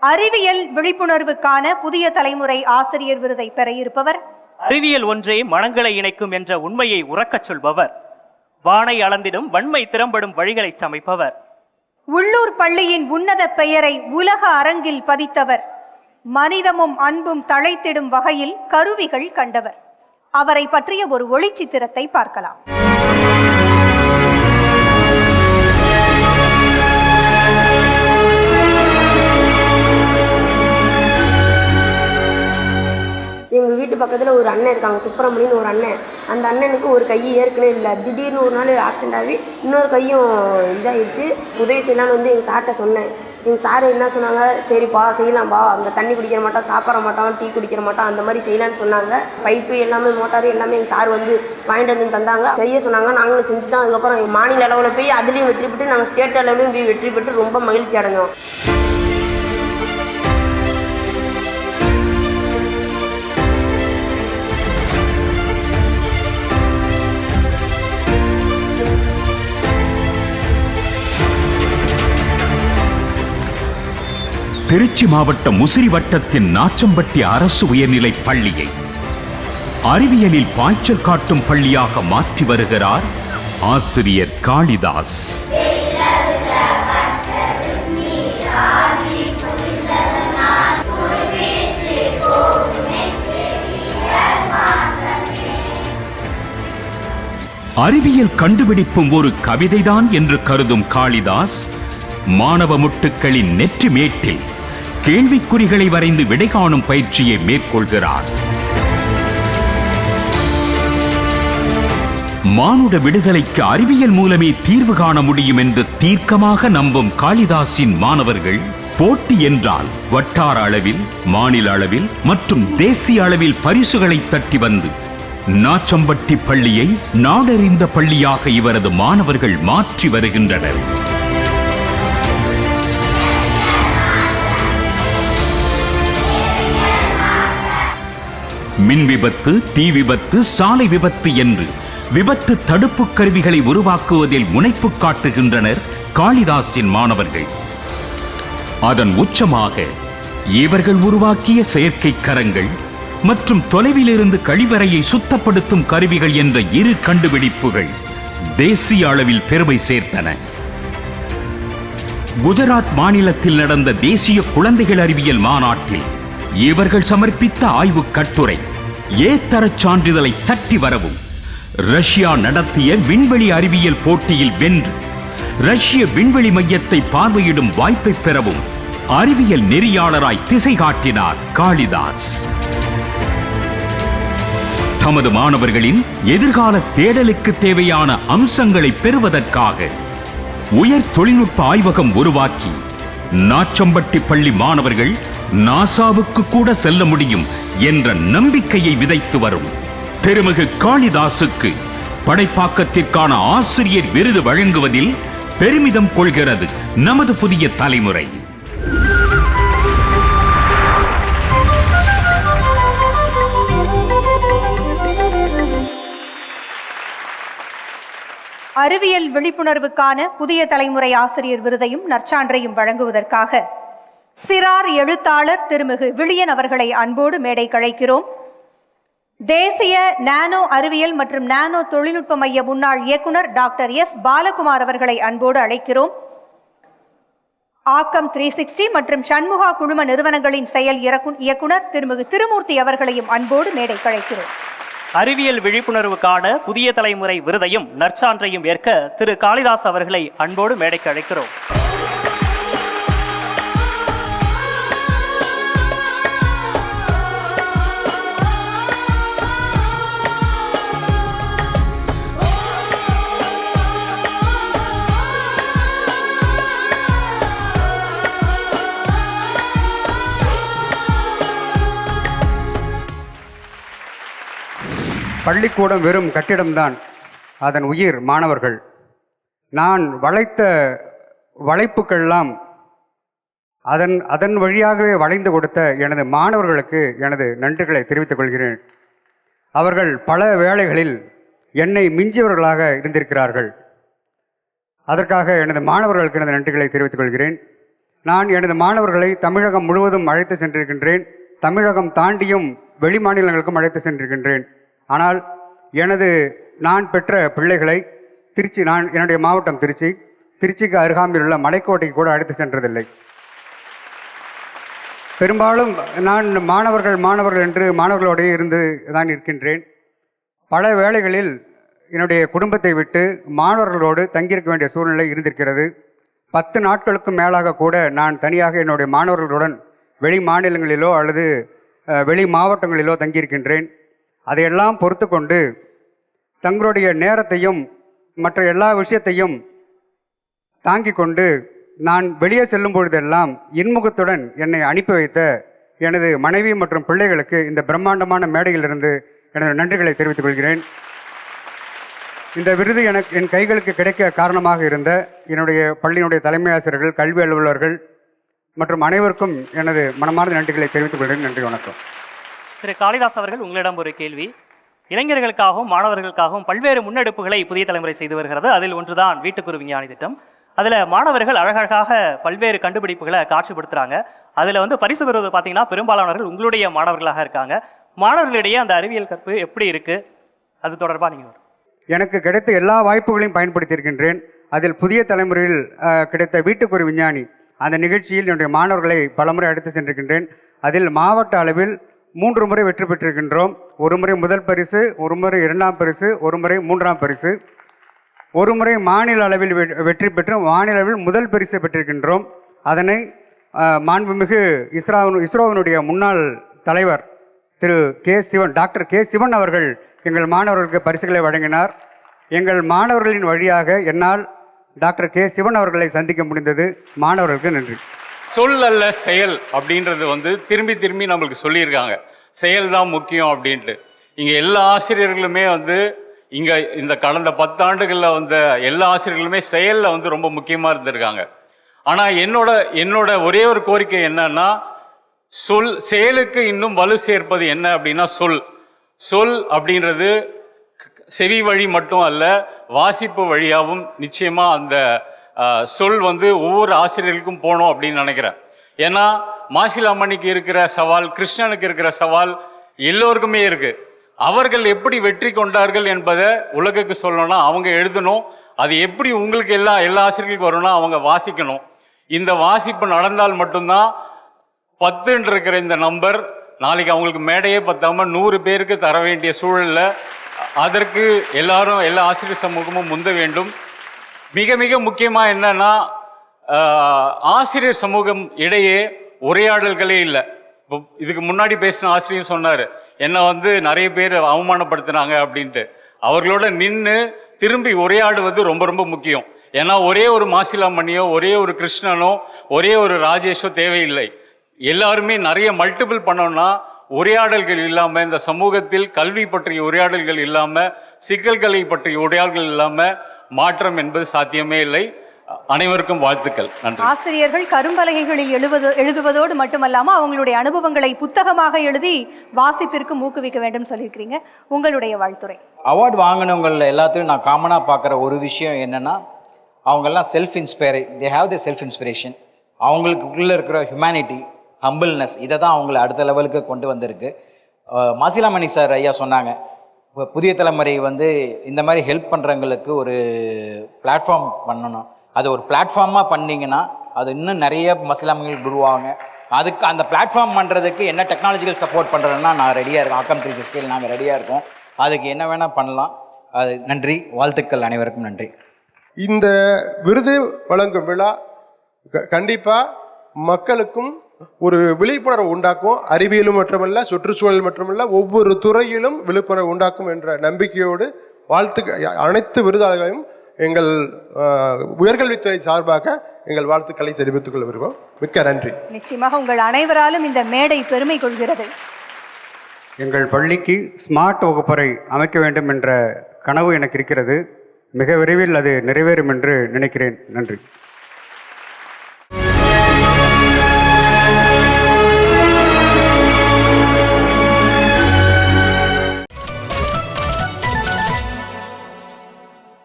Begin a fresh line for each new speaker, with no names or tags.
அறிவியல் விழிப்புணர்வுக்கான புதிய தலைமுறை ஆசிரியர் விருதை பெற இருப்பவர்.
அறிவியல் ஒன்றே மனங்களை இணைக்கும் என்ற உண்மையை உறக்கச் சொல்பவர். வானை அளந்திடும் வன்மை திறம்படும் வழிகளை சமைப்பவர்.
உள்ளூர் பள்ளியின் உன்னத பெயரை உலக அரங்கில் பதித்தவர். மனிதமும் அன்பும் தழைத்திடும் வகையில் கருவிகள் கண்டவர். அவரை பற்றிய ஒரு ஒளிச்சித்திரத்தை பார்க்கலாம்.
எங்கள் வீட்டு பக்கத்தில் ஒரு அண்ணன் இருக்காங்க, சுப்பிரமணியன் ஒரு அண்ணன். அந்த அண்ணனுக்கு ஒரு கை ஏற்கனவே இல்லை. திடீர்னு ஒரு நாள் ஆக்சிடென்ட் ஆகி இன்னொரு கையும் இதாகிடுச்சு. உதவி செய்யலான்னு வந்து எங்கள் சார்கிட்ட சொன்னேன். எங்கள் சார் என்ன சொன்னாங்க, சரிப்பா செய்யலாம்ப்பா, அங்கே தண்ணி குடிக்கிற மாட்டான், சாப்பிட மாட்டான், டீ குடிக்கிற மாட்டான், அந்த மாதிரி செய்யலான்னு சொன்னாங்க. பைப்பு எல்லாமே மோட்டார் எல்லாமே எங்கள் சார் வந்து வாங்கிட்டு வந்து தந்தாங்க, செய்ய சொன்னாங்க. நாங்களும் செஞ்சுட்டோம். அதுக்கப்புறம் மாநில அளவில் போய் அதுலேயும் வெற்றி பெற்று நாங்கள் ஸ்டேட் அளவுலையும் போய் வெற்றி பெற்று ரொம்ப மகிழ்ச்சி அடைஞ்சோம்.
திருச்சி மாவட்டம் முசிறி வட்டத்தின் நாச்சம்பட்டி அரசு உயர்நிலைப் பள்ளியை அறிவியலில் பாய்ச்சல் காட்டும் பள்ளியாக மாற்றி வருகிறார் ஆசிரியர் காளிதாஸ். அறிவியல் கண்டுபிடிப்பும் ஒரு கவிதைதான் என்று கருதும் காளிதாஸ் மாணவ முட்டுக்களின் நெற்றி மேட்டில் கேள்விக்குறிகளை வரைந்து விடை காணும் பயிற்சியை மேற்கொள்கிறார். மானுட விடுதலைக்கு அறிவியல் மூலமே தீர்வு காண முடியும் என்று தீர்க்கமாக நம்பும் காளிதாஸின் மாணவர்கள் போட்டி என்றால் வட்டார அளவில், மாநில அளவில் மற்றும் தேசிய அளவில் பரிசுகளை தட்டி வந்து நாச்சம்பட்டி பள்ளியை நாடறிந்த பள்ளியாக இவரது மாணவர்கள் மாற்றி வருகின்றனர். மின் விபத்து, தீ விபத்து, சாலை விபத்து என்று விபத்து தடுப்பு கருவிகளை உருவாக்குவதில் முனைப்பு காட்டுகின்றனர் காளிதாஸின் மாணவர்கள். அதன் உச்சமாக இவர்கள் உருவாக்கிய செயற்கை கரங்கள் மற்றும் தொலைவிலிருந்து கழிவறையை சுத்தப்படுத்தும் கருவிகள் என்ற இரு கண்டுபிடிப்புகள் தேசிய அளவில் பெருமை சேர்த்தன. குஜராத் மாநிலத்தில் நடந்த தேசிய குழந்தைகள் அறிவியல் மாநாட்டில் இவர்கள் சமர்ப்பித்த ஆய்வு கட்டுரை ஏத்தரச் சான்றிதழை தட்டி வரவும், ரஷ்யா நடத்திய விண்வெளி அறிவியல் போட்டியில் வென்று ரஷ்ய விண்வெளி மையத்தை பார்வையிடும் வாய்ப்பை பெறவும் அறிவியல் நெறியாளராய் திசை காட்டினார் காளிதாஸ். தமது மாணவர்களின் எதிர்கால தேடலுக்கு தேவையான அம்சங்களை பெறுவதற்காக உயர் தொழில்நுட்ப ஆய்வகம் உருவாக்கி நாச்சம்பட்டி பள்ளி மாணவர்கள் நாசாவுக்கு கூட செல்ல முடியும் என்ற நம்பிக்கையை விதைத்து வரும் திருமிகு காளிதாசுக்கு படைப்பாக்கத்திற்கான ஆசிரியர் விருது வழங்குவதில் பெருமிதம் கொள்கிறது நமது புதிய தலைமுறை.
அறிவியல் விழிப்புணர்வுக்கான புதிய தலைமுறை ஆசிரியர் விருதையும் நற்சான்றையும் வழங்குவதற்காக சிறார் எழுத்தாளர் திருமிகு விழியன் அவர்களை அன்போடு மேடை கழைக்கிறோம். தேசிய நானோ அறிவியல் மற்றும் நானோ தொழில்நுட்ப மைய முன்னாள் இயக்குனர் டாக்டர் எஸ் பாலகுமார் அவர்களை அன்போடு அழைக்கிறோம். ஆக்கம் 360 மற்றும் சண்முகா குழும நிறுவனங்களின் செயல் இயக்குனர் திருமிகு திருமூர்த்தி அவர்களையும் அன்போடு மேடை கழைக்கிறோம்.
அறிவியல் விழிப்புணர்வுக்கான புதிய தலைமுறை விருதையும் நற்சான்றையும் ஏற்க திரு காளிதாஸ் அவர்களை அன்போடு மேடைக்கு அழைக்கிறோம்.
பள்ளிக்கூடம் வெறும் கட்டிடம்தான், அதன் உயிர் மாணவர்கள். நான் வளைத்த வளைப்புக்கெல்லாம் அதன் வழியாகவே வளைந்து கொடுத்த எனது மாணவர்களுக்கு எனது நன்றிகளை தெரிவித்துக் கொள்கிறேன். அவர்கள் பல வேளைகளில் என்னை மிஞ்சியவர்களாக இருந்திருக்கிறார்கள். அதற்காக எனது மாணவர்களுக்கு எனது நன்றிகளை தெரிவித்துக் கொள்கிறேன். நான் எனது மாணவர்களை தமிழகம் முழுவதும் அழைத்து சென்றிருக்கின்றேன். தமிழகம் தாண்டியும் வெளி மாநிலங்களுக்கும் அழைத்து சென்றிருக்கின்றேன். ஆனால் நான் பெற்ற பிள்ளைகளை என்னுடைய மாவட்டம் திருச்சிக்கு அருகாமையில் உள்ள மலைக்கோட்டைக்கு கூட அழைத்து சென்றதில்லை. பெரும்பாலும் நான் மாணவர்கள் என்று மாணவர்களோடையே இருந்து தான் இருக்கின்றேன். பல வேளைகளில் என்னுடைய குடும்பத்தை விட்டு மாணவர்களோடு தங்கியிருக்க வேண்டிய சூழ்நிலை இருந்திருக்கிறது. 10 நாட்களுக்கும் மேலாக கூட நான் தனியாக என்னுடைய மாணவர்களுடன் வெளி மாநிலங்களிலோ அல்லது வெளி மாவட்டங்களிலோ தங்கியிருக்கின்றேன். அதையெல்லாம் பொறுத்து கொண்டு தங்களுடைய நேரத்தையும் மற்ற எல்லா விஷயத்தையும் தாங்கிக் கொண்டு நான் வெளியே செல்லும் பொழுதெல்லாம் இன்முகத்துடன் என்னை அனுப்பி வைத்த எனது மனைவி மற்றும் பிள்ளைகளுக்கு இந்த பிரம்மாண்டமான மேடையிலிருந்து எனது நன்றிகளை தெரிவித்துக் கொள்கிறேன். இந்த விருது என் கைகளுக்கு கிடைக்க காரணமாக இருந்த என்னுடைய பள்ளியினுடைய தலைமை ஆசிரியர்கள், கல்வி அலுவலர்கள் மற்றும் அனைவருக்கும் எனது மனமார்ந்த நன்றிகளை தெரிவித்துக் கொள்கிறேன். நன்றி, வணக்கம்.
திரு காளிதாஸ் அவர்கள், உங்களிடம் ஒரு கேள்வி. இளைஞர்களுக்காகவும் மாணவர்களுக்காகவும் பல்வேறு முன்னெடுப்புகளை புதிய தலைமுறை செய்து வருகிறது. அதில் ஒன்றுதான் வீட்டுக்குரு விஞ்ஞானி திட்டம். அதில் மாணவர்கள் அழகழகாக பல்வேறு கண்டுபிடிப்புகளை காட்சிப்படுத்துகிறாங்க. அதில் பரிசு பெறுவது பார்த்தீங்கன்னா பெரும்பாலானவர்கள் உங்களுடைய மாணவர்களாக இருக்காங்க. மாணவர்களிடையே அந்த அறிவியல் கற்பு எப்படி இருக்குது, அது தொடர்பாக நீங்கள்?
எனக்கு கிடைத்த எல்லா வாய்ப்புகளையும் பயன்படுத்தியிருக்கின்றேன். அதில் புதிய தலைமுறையில் கிடைத்த வீட்டுக்குரு விஞ்ஞானி அந்த நிகழ்ச்சியில் என்னுடைய மாணவர்களை பலமுறை அழைத்து சென்றிருக்கின்றேன். அதில் மாவட்ட அளவில் 3 முறை வெற்றி பெற்றிருக்கின்றோம். ஒரு முறை முதல் பரிசு, ஒரு முறை 2ஆம் பரிசு, ஒரு முறை 3ஆம் பரிசு. ஒரு முறை மாநில அளவில் வெற்றி பெற்று மாநில அளவில் முதல் பரிசு பெற்றிருக்கின்றோம். அதனை மாண்புமிகு இஸ்ரோவினுடைய முன்னாள் தலைவர் டாக்டர் கே சிவன் அவர்கள் எங்கள் மாணவர்களுக்கு பரிசுகளை வழங்கினார். எங்கள் மாணவர்களின் வழியாக என்னால் டாக்டர் கே சிவன் அவர்களை சந்திக்க முடிந்தது. மாணவர்களுக்கு நன்றி.
சொல் அல்ல செயல் அப்படின்றது திரும்பி திரும்பி நம்மளுக்கு சொல்லியிருக்காங்க. செயல் தான் முக்கியம் அப்படின்ட்டு. இங்கே எல்லா ஆசிரியர்களுமே இங்கே இந்த கடந்த 10 ஆண்டுகளில் எல்லா ஆசிரியர்களுமே செயலில் ரொம்ப முக்கியமாக இருந்திருக்காங்க. ஆனால் என்னோட ஒரே ஒரு கோரிக்கை என்னன்னா, செயலுக்கு இன்னும் வலு சேர்ப்பது என்ன அப்படின்னா சொல் அப்படின்றது செவி வழி மட்டும் அல்ல, வாசிப்பு வழியாகவும் நிச்சயமாக அந்த சொல் ஒவ்வொரு ஆசிரியர்களுக்கும் போகணும் அப்படின்னு நினைக்கிறேன். ஏன்னா மாசிலாமணிக்கு இருக்கிற சவால், கிருஷ்ணனுக்கு இருக்கிற சவால் எல்லோருக்குமே இருக்குது. அவர்கள் எப்படி வெற்றி கொண்டார்கள் என்பதை உலகுக்கு சொல்லணும்னா அவங்க எழுதணும். அது எப்படி உங்களுக்கு எல்லா ஆசிரியர்களுக்கும் வரும்னா அவங்க வாசிக்கணும். இந்த வாசிப்பு நடந்தால் மட்டும்தான் 10 இருக்கிற இந்த நம்பர் நாளைக்கு அவங்களுக்கு மேடையே பத்தாம 100 பேருக்கு தர வேண்டிய சூழலில் அதற்கு எல்லா ஆசிரியர் சமூகமும் முந்த வேண்டும். மிக மிக முக்கியமாக என்னன்னா, ஆசிரியர் சமூகம் இடையே உரையாடல்களே இல்லை. இப்போ இதுக்கு முன்னாடி பேசின ஆசிரியர் சொன்னார், என்னை நிறைய பேர் அவமானப்படுத்தினாங்க அப்படின்ட்டு. அவர்களோட நின்று திரும்பி உரையாடுவது ரொம்ப ரொம்ப முக்கியம். ஏன்னா ஒரே ஒரு மாசிலாமணியோ, ஒரே ஒரு கிருஷ்ணனோ, ஒரே ஒரு ராஜேஷோ தேவையில்லை. எல்லாருமே நிறைய மல்டிபிள் பண்ணோம்னா உரையாடல்கள் இல்லாமல், இந்த சமூகத்தில் கல்வி பற்றிய உரையாடல்கள் இல்லாமல், சிக்கல்களை பற்றிய உரையாடல்கள் இல்லாமல் மாற்றம் என்பது சாத்தியமே இல்லை. அனைவருக்கும் வாழ்த்துக்கள். நன்றி.
ஆசிரியர்கள் கரும்பலகைகளில் எழுதுவதோடு மட்டுமல்லாமல் அவங்களுடைய அனுபவங்களை புத்தகமாக எழுதி வாசிப்பிற்கு ஊக்குவிக்க வேண்டும் சொல்லியிருக்கிறீங்க. உங்களுடைய வாழ்த்துறை.
அவார்டு வாங்கினவங்கள எல்லாத்தையும் நான் காமனாக பார்க்குற ஒரு விஷயம் என்னென்னா, அவங்கெல்லாம் they have the self inspiration. அவங்களுக்குள்ளே இருக்கிற ஹியூமனிட்டி, ஹம்பிள்னஸ், இதை தான் அவங்கள அடுத்த லெவலுக்கு கொண்டு வந்திருக்கு. மாசிலாமணி சார் ஐயா சொன்னாங்க, இப்போ புதிய தலைமுறை இந்த மாதிரி ஹெல்ப் பண்ணுறவங்களுக்கு ஒரு பிளாட்ஃபார்ம் பண்ணணும். அது ஒரு பிளாட்ஃபார்மாக பண்ணிங்கன்னா அது இன்னும் நிறைய மாசிலாமணிகள் உருவாங்க. அதுக்கு அந்த பிளாட்ஃபார்ம் பண்ணுறதுக்கு என்ன டெக்னாலஜிக்கல் சப்போர்ட் பண்ணுறேன்னா நான் ரெடியாக இருக்கோம். ஆக்கம் 3 ஸ்கேல் நாங்கள் ரெடியாக இருக்கோம். அதுக்கு என்ன வேணால் பண்ணலாம். அது நன்றி, வாழ்த்துக்கள், அனைவருக்கும் நன்றி.
இந்த விருது வழங்கும் விழா கண்டிப்பாக மக்களுக்கும் ஒரு விழிப்புணர்வு உண்டாக்கும். அறிவியலும் மட்டுமல்ல, சுற்றுச்சூழல் மட்டுமல்ல, ஒவ்வொரு துறையிலும் விழிப்புணர்வு உண்டாக்கும் என்ற நம்பிக்கையோடு அனைத்து விருதாளர்களையும் எங்கள் உயர்கல்வித்துறை சார்பாக எங்கள் வாழ்த்துக்களை தெரிவித்துக் கொள்ள விரும்புகிறோம். மிக்க நன்றி.
நிச்சயமாக உங்கள் அனைவராலும் இந்த மேடை பெருமை கொள்கிறது.
எங்கள் பள்ளிக்கு ஸ்மார்ட் வகுப்பறை அமைக்க வேண்டும் என்ற கனவு எனக்கு இருக்கிறது. மிக விரைவில் அது நிறைவேறும் என்று நினைக்கிறேன். நன்றி.